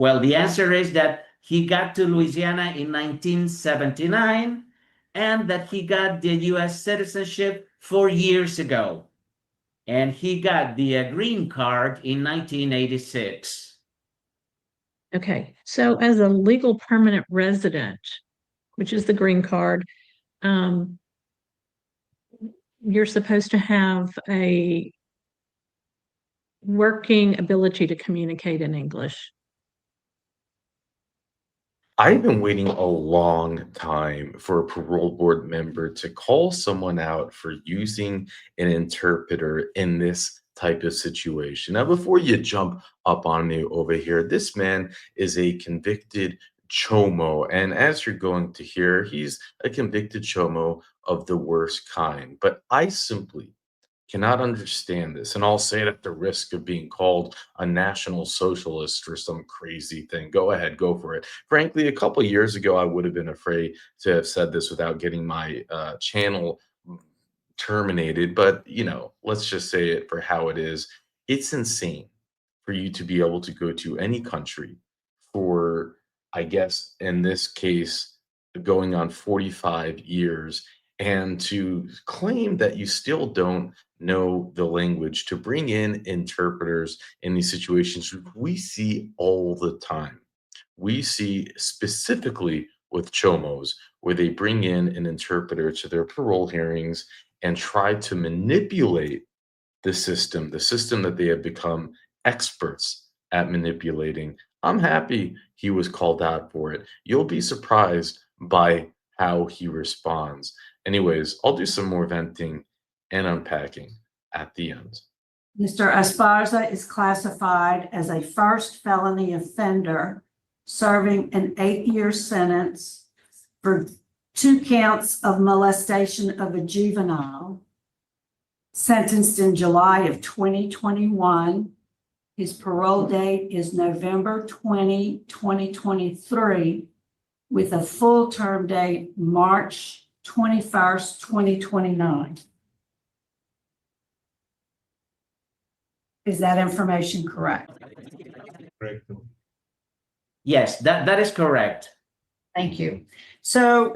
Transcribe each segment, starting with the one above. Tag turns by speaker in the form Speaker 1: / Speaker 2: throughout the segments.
Speaker 1: Well, the answer is that he got to Louisiana in 1979 and that he got the U.S. citizenship 4 years ago. And he got the green card in 1986.
Speaker 2: Okay, so as a legal permanent resident, which is the green card, you're supposed to have a working ability to communicate in English.
Speaker 3: I've been waiting a long time for a parole board member to call someone out for using an interpreter in this type of situation. Now, before you jump up on me over here, this man is a convicted Ch0m0, and as you're going to hear, he's a convicted Ch0m0 of the worst kind. But I simply cannot understand this, and I'll say it at the risk of being called a national socialist or some crazy thing. Go ahead, go for it. Frankly, a couple years ago, I would have been afraid to have said this without getting my channel terminated. But, you know, let's just say it for how it is. It's insane for you to be able to go to any country for, I guess, in this case, going on 45 years and to claim that you still don't know the language, to bring in interpreters in these situations we see all the time. We see specifically with Ch0m0's where they bring in an interpreter to their parole hearings and try to manipulate the system that they have become experts at manipulating. I'm happy he was called out for it. You'll be surprised by how he responds. Anyways, I'll do some more venting and unpacking at the end.
Speaker 4: Mr. Ssparza is classified as a first felony offender, serving an 8-year sentence for 2 counts of molestation of a juvenile, sentenced in July of 2021. His parole date is November 20, 2023, with a full term date March 21st, 2029. Is that information correct?
Speaker 5: Correct.
Speaker 1: Yes, that is correct.
Speaker 4: Thank you. So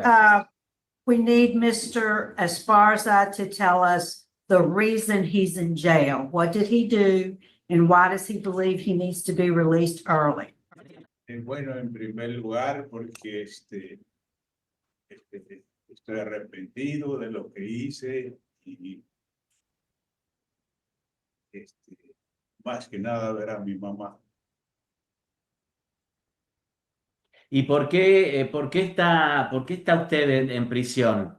Speaker 4: we need Mr. Ssparza to tell us the reason he's in jail. What did he do, and why does he believe he needs to be released early?
Speaker 5: Bueno, en primer lugar, porque estoy arrepentido de lo que hice y más que nada ver a mi mamá.
Speaker 1: ¿Y por qué está usted en prisión?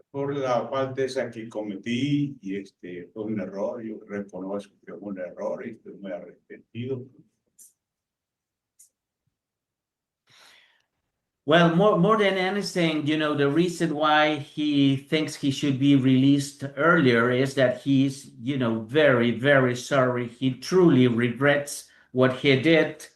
Speaker 5: Por la falta esa que cometí y fue un error. Yo reconozco que fue un error y estoy muy arrepentido.
Speaker 1: Well, more than anything, you know, the reason why he thinks he should be released earlier is that he's, you know, very, very sorry. He truly regrets what he did.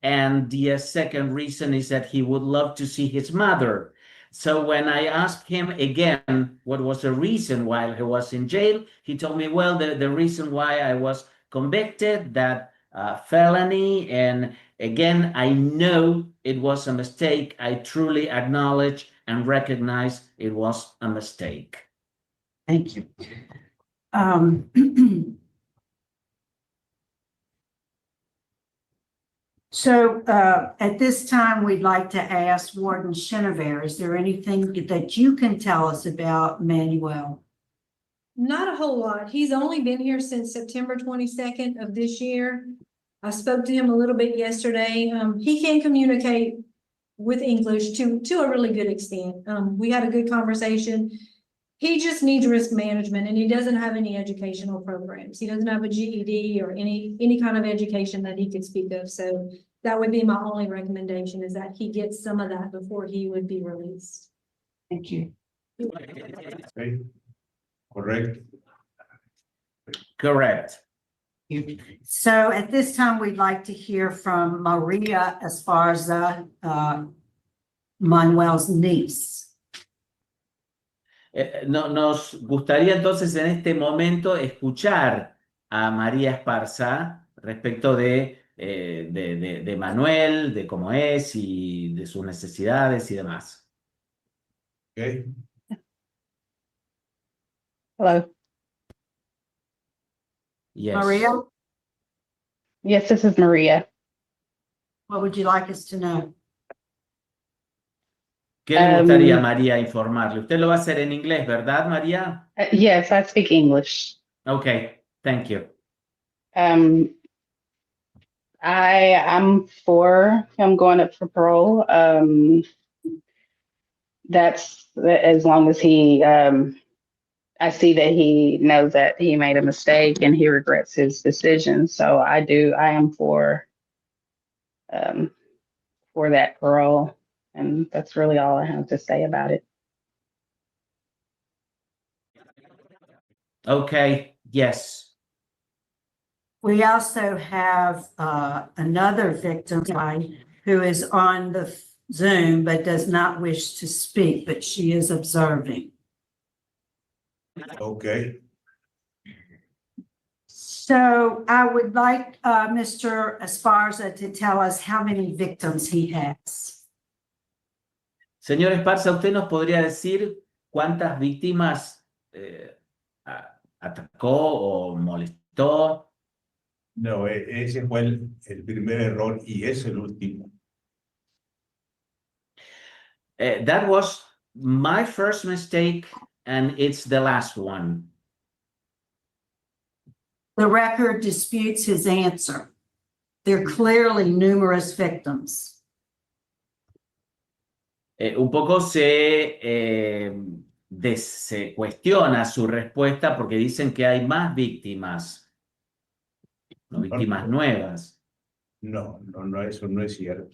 Speaker 1: And the second reason is that he would love to see his mother. So when I asked him again what was the reason why he was in jail, he told me, well, the reason why I was convicted, that felony, and again, I know it was a mistake. I truly acknowledge and recognize it was a mistake.
Speaker 4: Thank you. So at this time, we'd like to ask Warden Ch0m0, is there anything that you can tell us about Manuel?
Speaker 6: Not a whole lot. He's only been here since September 22nd of this year. I spoke to him a little bit yesterday. He can communicate with English to a really good extent. We had a good conversation. He just needs risk management, and he doesn't have any educational programs. He doesn't have a GED or any kind of education that he could speak of. So that would be my only recommendation, is that he gets some of that before he would be released.
Speaker 4: Thank you.
Speaker 5: Okay. Correct.
Speaker 1: Correct.
Speaker 4: So at this time, we'd like to hear from Maria Ssparza, Manuel's niece.
Speaker 1: Nos gustaría entonces en este momento escuchar a María Ssparza respecto de de Manuel, de cómo es y de sus necesidades y demás.
Speaker 5: Okay.
Speaker 7: Hello.
Speaker 1: Yes.
Speaker 4: Maria,
Speaker 7: Yes, this is Maria.
Speaker 4: what would you like us to know?
Speaker 1: ¿Qué le gustaría, María, informarle? Usted lo va a hacer en inglés, ¿verdad, María?
Speaker 7: Yes, I speak English.
Speaker 1: Okay, thank you.
Speaker 7: I'm for him going up for parole. That's as long as he, I see that he knows that he made a mistake and he regrets his decision. So I am for that parole. And that's really all I have to say about it.
Speaker 1: Okay, yes.
Speaker 4: We also have another victim who is on the Zoom but does not wish to speak, but she is observing.
Speaker 5: Okay.
Speaker 4: So I would like Mr. Ssparza to tell us how many victims he has.
Speaker 1: Señor Ssparza, ¿usted nos podría decir cuántas víctimas atacó o molestó?
Speaker 5: No, ese fue el primer error y es el último.
Speaker 1: That was my first mistake and it's the last one.
Speaker 4: The record disputes his answer. There are clearly numerous victims.
Speaker 1: Un poco se cuestiona su respuesta porque dicen que hay más víctimas, no víctimas nuevas.
Speaker 5: No, eso no es cierto.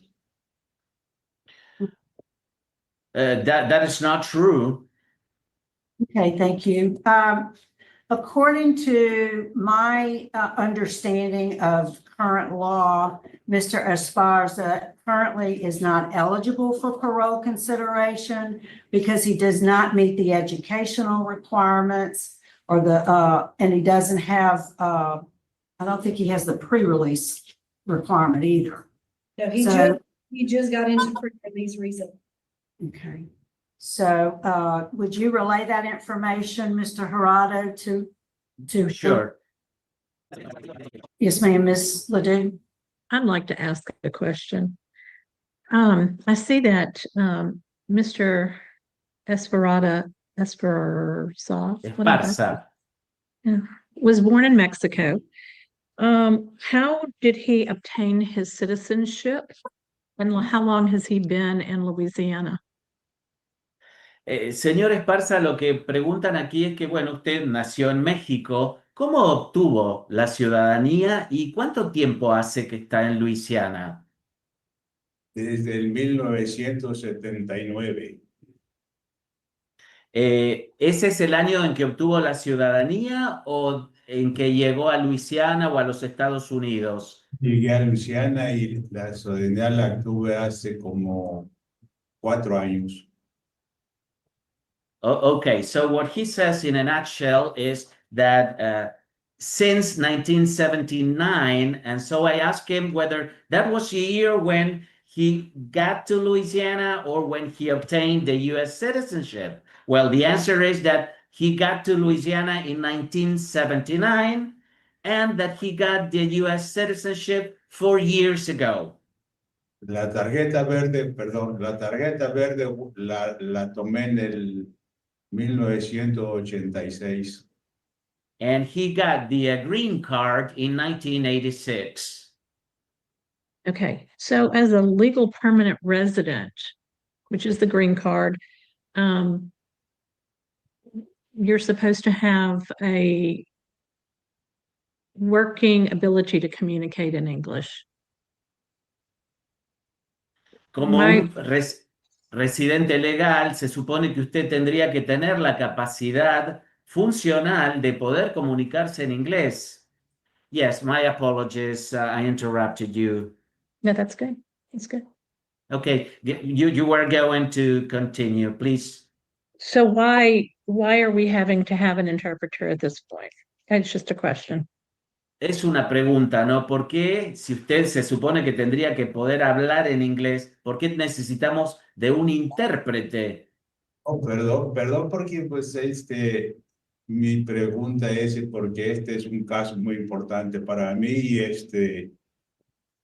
Speaker 1: That is not true.
Speaker 4: Okay, thank you. According to my understanding of current law, Mr. Ssparza currently is not eligible for parole consideration because he does not meet the educational requirements or and he doesn't have, I don't think he has the pre-release requirement either.
Speaker 6: No,
Speaker 4: So-
Speaker 6: he just got into pre-release recently.
Speaker 4: Okay. So would you relay that information, Mr. Gerardo, to?
Speaker 1: Sure.
Speaker 4: Yes, ma'am, Ms. Ledoux.
Speaker 2: I'd like to ask a question. I see that Mr. Ssparza
Speaker 1: Ssparza.
Speaker 2: was born in Mexico. How did he obtain his citizenship? And how long has he been in Louisiana?
Speaker 1: Señor Ssparza, lo que preguntan aquí es que, bueno, usted nació en México. ¿Cómo obtuvo la ciudadanía y cuánto tiempo hace que está en Luisiana?
Speaker 5: Desde el 1979.
Speaker 1: ¿Ese es el año en que obtuvo la ciudadanía o en que llegó a Luisiana o a los Estados Unidos?
Speaker 5: Llegué a Luisiana y la ciudadanía la tuve hace como 4 años.
Speaker 1: Okay, so what he says in a nutshell is that since 1979, and so I asked him whether that was the year when he got to Louisiana or when he obtained the U.S. citizenship. Well, the answer is that he got to Louisiana in 1979 and that he got the U.S. citizenship 4 years ago.
Speaker 5: La tarjeta verde la tomé en el 1986.
Speaker 1: And he got the green card in 1986.
Speaker 2: Okay, so as a legal permanent resident, which is the green card, you're supposed to have a working ability to communicate in English.
Speaker 1: Como un residente legal, se supone que usted tendría que tener la capacidad funcional de poder comunicarse en inglés. Yes, my apologies, I interrupted you.
Speaker 2: No, that's good. That's good.
Speaker 1: Okay, you were going to continue, please.
Speaker 2: So why are we having to have an interpreter at this point? It's just a question.
Speaker 1: es una pregunta, ¿no? ¿Por qué, si usted se supone que tendría que poder hablar en inglés, por qué necesitamos de un intérprete?
Speaker 5: Oh, perdón, porque pues mi pregunta es porque este es un caso muy importante para mí y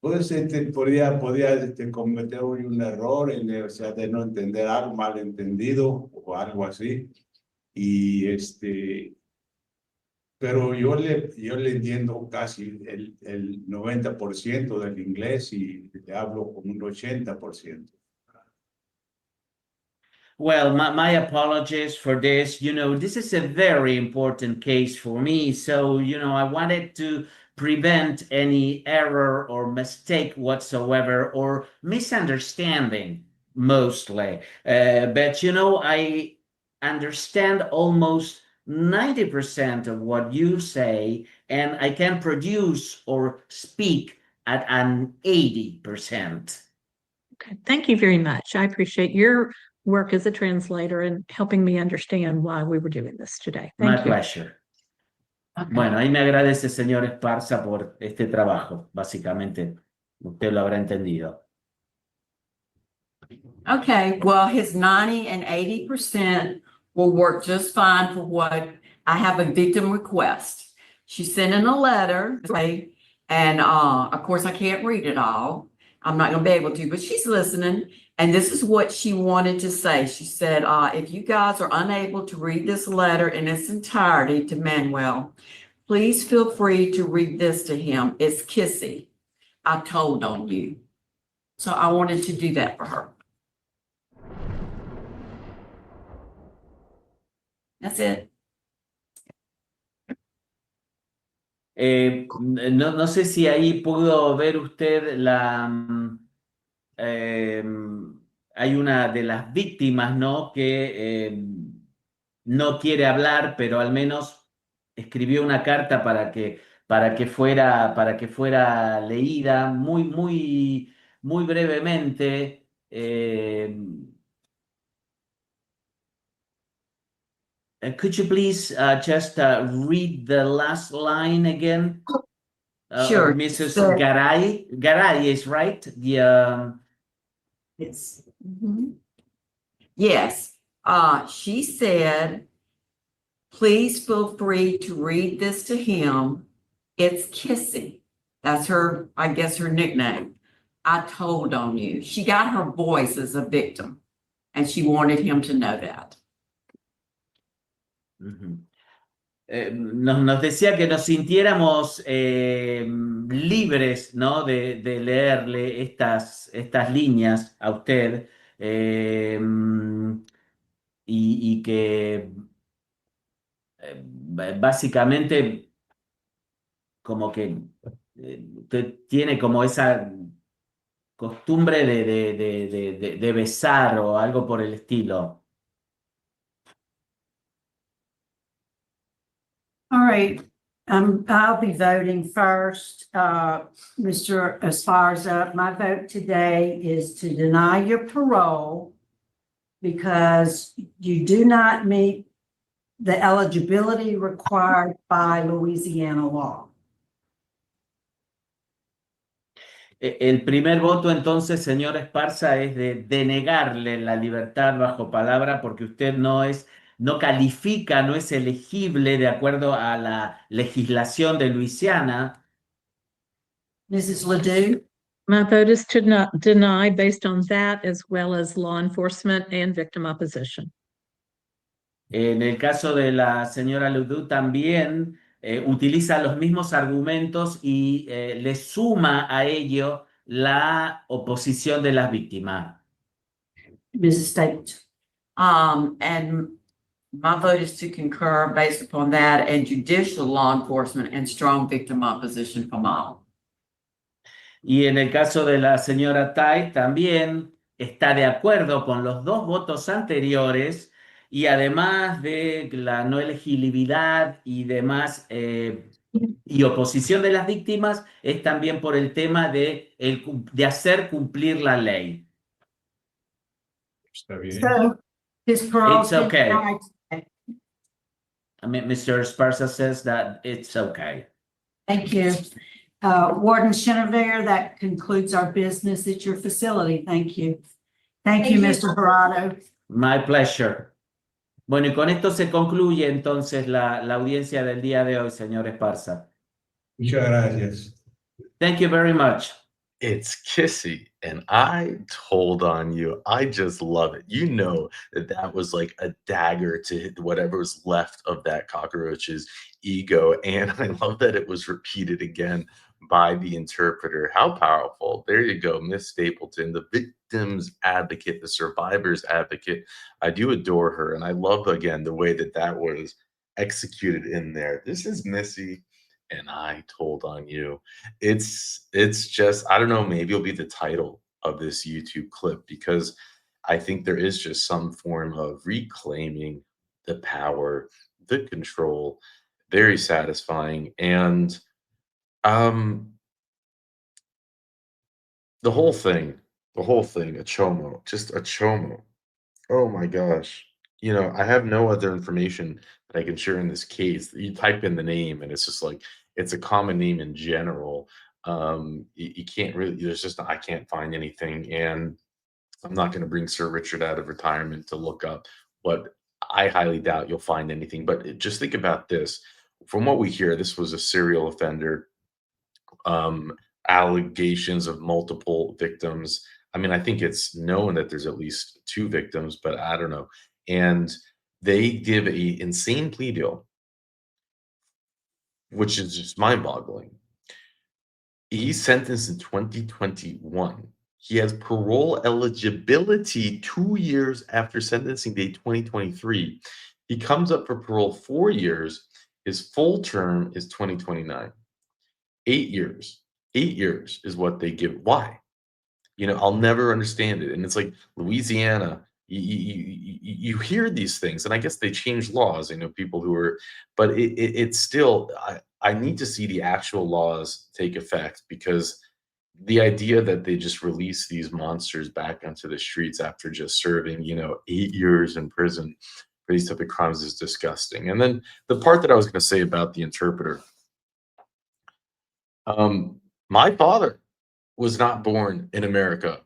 Speaker 5: pues podría cometer un error, o sea, de no entender algo malentendido o algo así. Y pero yo le entiendo casi el 90% del inglés y le hablo con un 80%.
Speaker 1: Well, my apologies for this. You know, this is a very important case for me. So, you know, I wanted to prevent any error or mistake whatsoever or misunderstanding mostly. But, you know, I understand almost 90% of what you say, and I can produce or speak at an 80%.
Speaker 2: Okay, thank you very much. I appreciate your work as a translator and helping me understand why we were doing this today.
Speaker 1: My
Speaker 2: Thank you.
Speaker 1: pleasure. Bueno, ahí me agradece, señor Ssparza, por este trabajo, básicamente. Usted lo habrá entendido.
Speaker 8: Okay, well, his 90 and 80% will work just fine for what I have a victim request. She sent in a letter, okay, and of course I can't read it all. I'm not gonna be able to, but she's listening. And this is what she wanted to say. She said, if you guys are unable to read this letter in its entirety to Manuel, please feel free to read this to him. It's Kissy. I told on you. So I wanted to do that for her. That's it.
Speaker 1: No sé si ahí pudo ver usted hay una de las víctimas, ¿no? Que no quiere hablar, pero al menos escribió una carta para que fuera leída muy brevemente. Could you please just read the last line again?
Speaker 8: Sure.
Speaker 1: Mrs.
Speaker 8: So-
Speaker 1: Garay. Garay is right. The
Speaker 8: Yes. Mhm. Yes. She said, please feel free to read this to him. It's Kissy. That's her, I guess, her nickname. I told on you. She got her voice as a victim, and she wanted him to know that.
Speaker 1: Nos decía que nos sintiéramos libres, ¿no? de leerle estas líneas a usted y que básicamente como que usted tiene como esa costumbre de besar o algo por el estilo.
Speaker 4: All right, I'll be voting first. Mr. Ssparza, my vote today is to deny your parole because you do not meet the eligibility required by Louisiana law.
Speaker 1: El primer voto entonces, señor Ssparza, es de denegarle la libertad bajo palabra porque usted no califica, no es elegible de acuerdo a la legislación de Luisiana.
Speaker 4: Mrs. Ledoux?
Speaker 2: My vote is to not deny based on that as well as law enforcement and victim opposition.
Speaker 1: En el caso de la señora Ledoux también utiliza los mismos argumentos y le suma a ello la oposición de las víctimas.
Speaker 4: Mrs. Stapleton?
Speaker 8: And my vote is to concur based upon that and judicial law enforcement and strong victim opposition from all.
Speaker 1: Y en el caso de la señora Tai también está de acuerdo con los dos votos anteriores y además de la no elegibilidad y demás y oposición de las víctimas es también por el tema de hacer cumplir la ley.
Speaker 5: Está bien.
Speaker 4: So, his parole.
Speaker 1: It's okay. I mean, Mr. Ssparza says that it's okay.
Speaker 4: Thank you. Warden Ch0m0's, that concludes our business at your facility. Thank you. Thank you, Mr. Parole.
Speaker 1: My pleasure. Bueno, y con esto se concluye entonces la audiencia del día de hoy, señor Ssparza.
Speaker 5: Muchas gracias.
Speaker 1: Thank you very much.
Speaker 3: It's Kissy, and I told on you. I just love it. You know that was like a dagger to whatever was left of that cockroach's ego, and I love that it was repeated again by the interpreter. How powerful. There you go, Miss Stapleton, the victim's advocate, the survivor's advocate. I do adore her, and I love, again, the way that that was executed in there. This is Missy, and I told on you. It's just, I don't know, maybe it'll be the title of this YouTube clip, because I think there is just some form of reclaiming the power, the control, very satisfying. And the whole thing, a Ch0m0, just a Ch0m0. Oh my gosh. You know, I have no other information that I can share in this case. You type in the name and it's just like, it's a common name in general. You can't really, there's just, I can't find anything. And I'm not going to bring Sir Richard out of retirement to look up what I highly doubt you'll find anything. But just think about this. From what we hear, this was a serial offender, allegations of multiple victims. I mean, I think it's known that there's at least 2 victims, but I don't know. And they give a insane plea deal, which is just mind-boggling. He's sentenced in 2021. He has parole eligibility 2 years after sentencing date 2023. He comes up for parole 4 years. His full term is 2029. 8 years. 8 years is what they give. Why? You know, I'll never understand it. And it's like Louisiana, you hear these things, and I guess they change laws. I know people who are, but it's still, I need to see the actual laws take effect, because the idea that they just release these monsters back onto the streets after just serving, 8 years in prison for these type of crimes is disgusting. And then the part that I was going to say about the interpreter, my father was not born in America.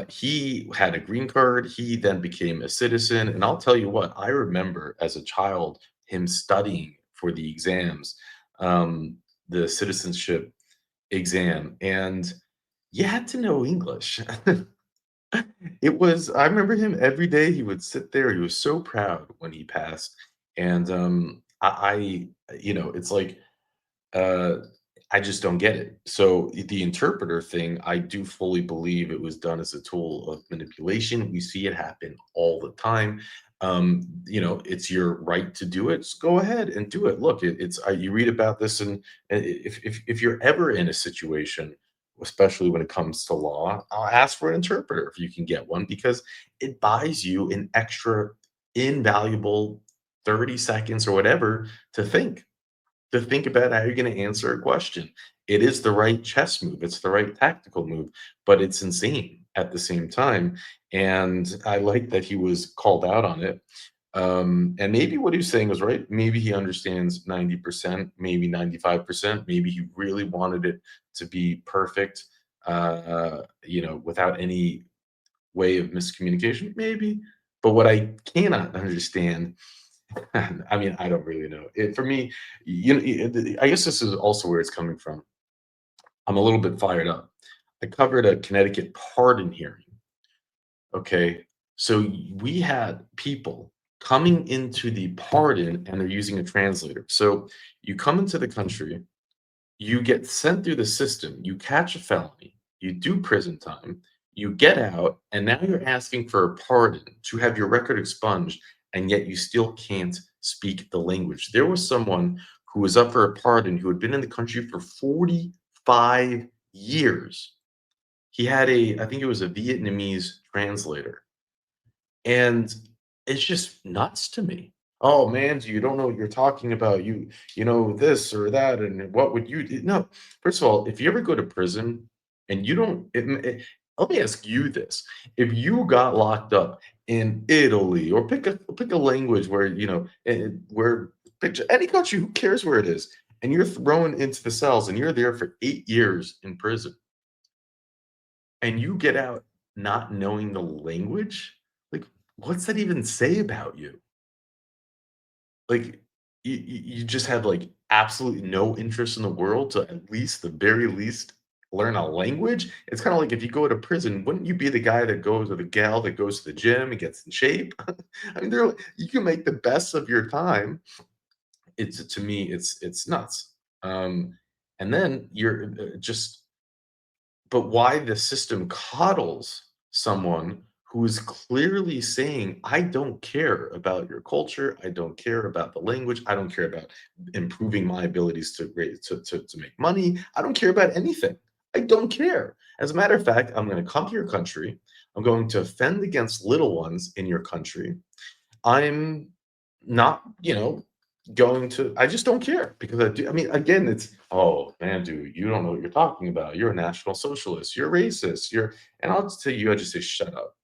Speaker 3: He had a green card. He then became a citizen. And I'll tell you what, I remember as a child him studying for the exams, the citizenship exam, and you had to know English. I remember him every day. He would sit there. He was so proud when he passed. And it's like, I just don't get it. So the interpreter thing, I do fully believe it was done as a tool of manipulation. We see it happen all the time. It's your right to do it. Just go ahead and do it. Look, you read about this, and if you're ever in a situation, especially when it comes to law, I'll ask for an interpreter if you can get one, because it buys you an extra invaluable 30 seconds or whatever to think about how you're going to answer a question. It is the right chess move. It's the right tactical move, but it's insane at the same time. And I like that he was called out on it. And maybe what he was saying was right. Maybe he understands 90%, maybe 95%. Maybe he really wanted it to be perfect, without any way of miscommunication, maybe. But what I cannot understand, I mean, I don't really know. For me, I guess this is also where it's coming from. I'm a little bit fired up. I covered a Connecticut pardon hearing. Okay, so we had people coming into the pardon, and they're using a translator. So you come into the country, you get sent through the system, you catch a felony, you do prison time, you get out, and now you're asking for a pardon to have your record expunged, and yet you still can't speak the language. There was someone who was up for a pardon who had been in the country for 45 years. He had I think it was a Vietnamese translator. And it's just nuts to me. Oh man, you don't know what you're talking about. You know this or that, and what would you do? No, first of all, if you ever go to prison and you don't, let me ask you this: if you got locked up in Italy, or pick a language where where pick any country, who cares where it is, and you're thrown into the cells and you're there for 8 years in prison, and you get out not knowing the language, like, what's that even say about you? Like, you just have, like, absolutely no interest in the world to at least, the very least, learn a language? It's kinda like if you go to prison, wouldn't you be the guy that goes, or the gal that goes to the gym and gets in shape? I mean, you can make the best of your time. It's, to me, it's nuts. And then you're, just, but why the system coddles someone who is clearly saying, I don't care about your culture, I don't care about the language, I don't care about improving my abilities to make money, I don't care about anything. I don't care. As a matter of fact, I'm going to come to your country, I'm going to offend against little ones in your country. I'm not, going to, I just don't care, because I mean, again, it's, oh, Mandoo, you don't know what you're talking about. You're a national socialist. You're racist. And I'll just tell you, I just say, shut up.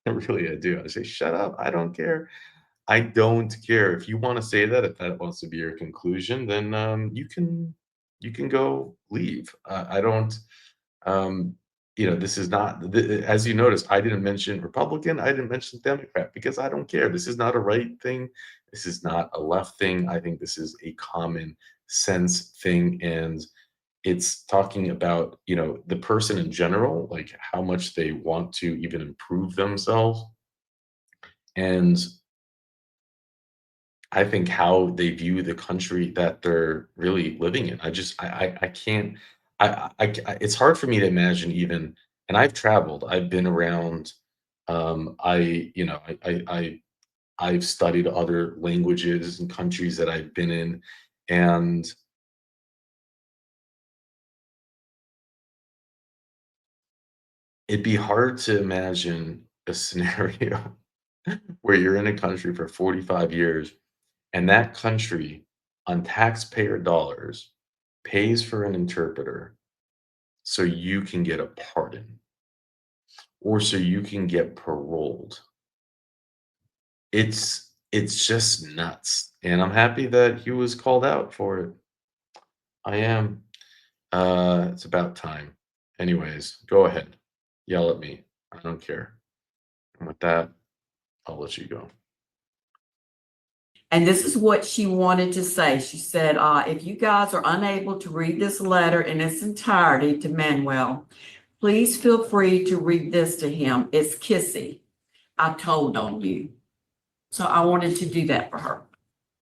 Speaker 3: Really, I do. I say, shut up. I don't care. I don't care. If you want to say that, if that wants to be your conclusion, then you can go leave. I don't. This is not, as you notice, I didn't mention Republican, I didn't mention Democrat, because I don't care. This is not a right thing. This is not a left thing. I think this is a common sense thing. And it's talking about, the person in general, like how much they want to even improve themselves. And I think how they view the country that they're really living in. I can't, it's hard for me to imagine even, and I've traveled, I've been around, I've studied other languages and countries that I've been in, and it'd be hard to imagine a scenario where you're in a country for 45 years, and that country, on taxpayer dollars, pays for an interpreter so you can get a pardon, or so you can get paroled. It's just nuts. And I'm happy that he was called out for it. I am. It's about time. Anyways, go ahead. Yell at me. I don't care. And with that, I'll let you go.
Speaker 8: And this is what she wanted to say. She said, if you guys are unable to read this letter in its entirety to Manuel, please feel free to read this to him. It's Kissy. I told on you. So I wanted to do that for her.